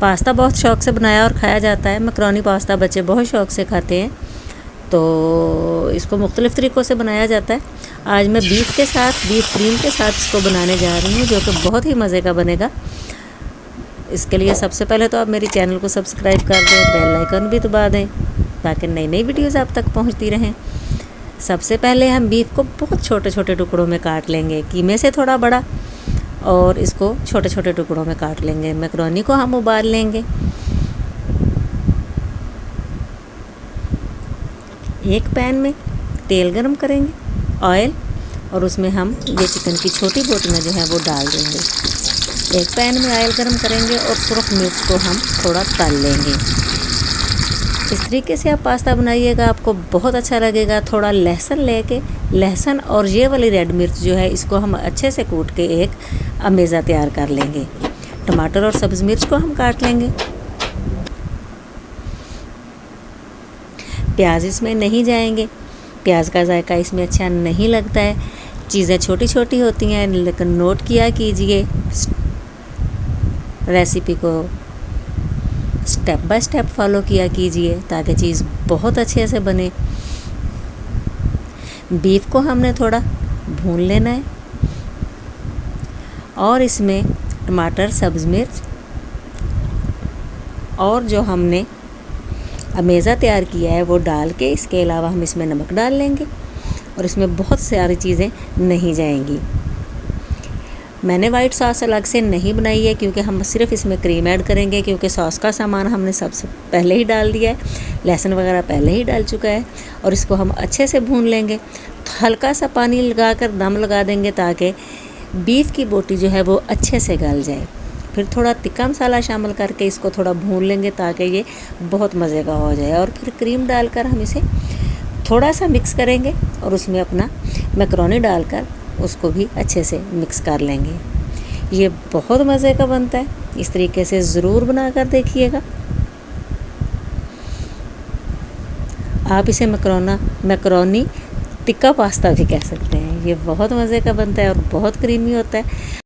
Pasta बहुत शौक़ से बनाया और खाया जाता है। मैकरोनी पास्ता बच्चे बहुत शौक़ से खाते हैं, तो इसको मुख्तलिफ़ तरीक़ों से बनाया जाता है। आज मैं बीफ क्रीम के साथ इसको बनाने जा रही हूँ, जो कि बहुत ही मज़े का बनेगा। इसके लिए सबसे पहले तो आप मेरे चैनल को सब्सक्राइब कर दें, बेल आइकन भी दबा दें ताकि नई नई वीडियोज़ आप तक पहुँचती रहें। सबसे पहले हम बीफ को बहुत छोटे छोटे टुकड़ों में काट लेंगे, कीमे से थोड़ा बड़ा, और इसको छोटे छोटे टुकड़ों में काट लेंगे। मैकरोनी को हम उबाल लेंगे। एक पैन में तेल गरम करेंगे, ऑयल, और उसमें हम ये चिकन की छोटी बोटियाँ जो हैं वो डाल देंगे। एक पैन में ऑयल गरम करेंगे और सुरख मिर्च को हम थोड़ा तल लेंगे। इस तरीके से आप पास्ता बनाइएगा, आपको बहुत अच्छा लगेगा। थोड़ा लहसुन और ये वाली रेड मिर्च जो है, इसको हम अच्छे से कूट के एक अमेज़ा तैयार कर लेंगे। टमाटर और सब्ज़ मिर्च को हम काट लेंगे। प्याज इसमें नहीं जाएंगे, प्याज का जायका इसमें अच्छा नहीं लगता है। चीज़ें छोटी छोटी होती हैं, लेकिन नोट किया कीजिए, रेसिपी को स्टेप बाय स्टेप फॉलो किया कीजिए ताकि चीज़ बहुत अच्छे से बने। बीफ को हमने थोड़ा भून लेना है और इसमें टमाटर, सब्ज़ मिर्च और जो हमने अमेज़ा तैयार किया है वो डाल के, इसके अलावा हम इसमें नमक डाल लेंगे और इसमें बहुत सारी चीज़ें नहीं जाएंगी। मैंने वाइट सॉस अलग से नहीं बनाई है क्योंकि हम सिर्फ इसमें क्रीम ऐड करेंगे, क्योंकि सॉस का सामान हमने सबसे पहले ही डाल दिया है, लहसुन वगैरह पहले ही डाल चुका है। और इसको हम अच्छे से भून लेंगे। तो हल्का सा पानी लगाकर दम लगा देंगे ताकि बीफ की बोटी जो है वो अच्छे से गल जाए। फिर थोड़ा तिक्का मसाला शामिल करके इसको थोड़ा भून लेंगे ताकि ये बहुत मज़े का हो जाए। और फिर क्रीम डालकर हम इसे थोड़ा सा मिक्स करेंगे और उसमें अपना मैकरोनी डालकर उसको भी अच्छे से मिक्स कर लेंगे। ये बहुत मज़े का बनता है, इस तरीके से ज़रूर बना कर देखिएगा। आप इसे मैकरोनी टिक्का पास्ता भी कह सकते हैं। ये बहुत मज़े का बनता है और बहुत क्रीमी होता है।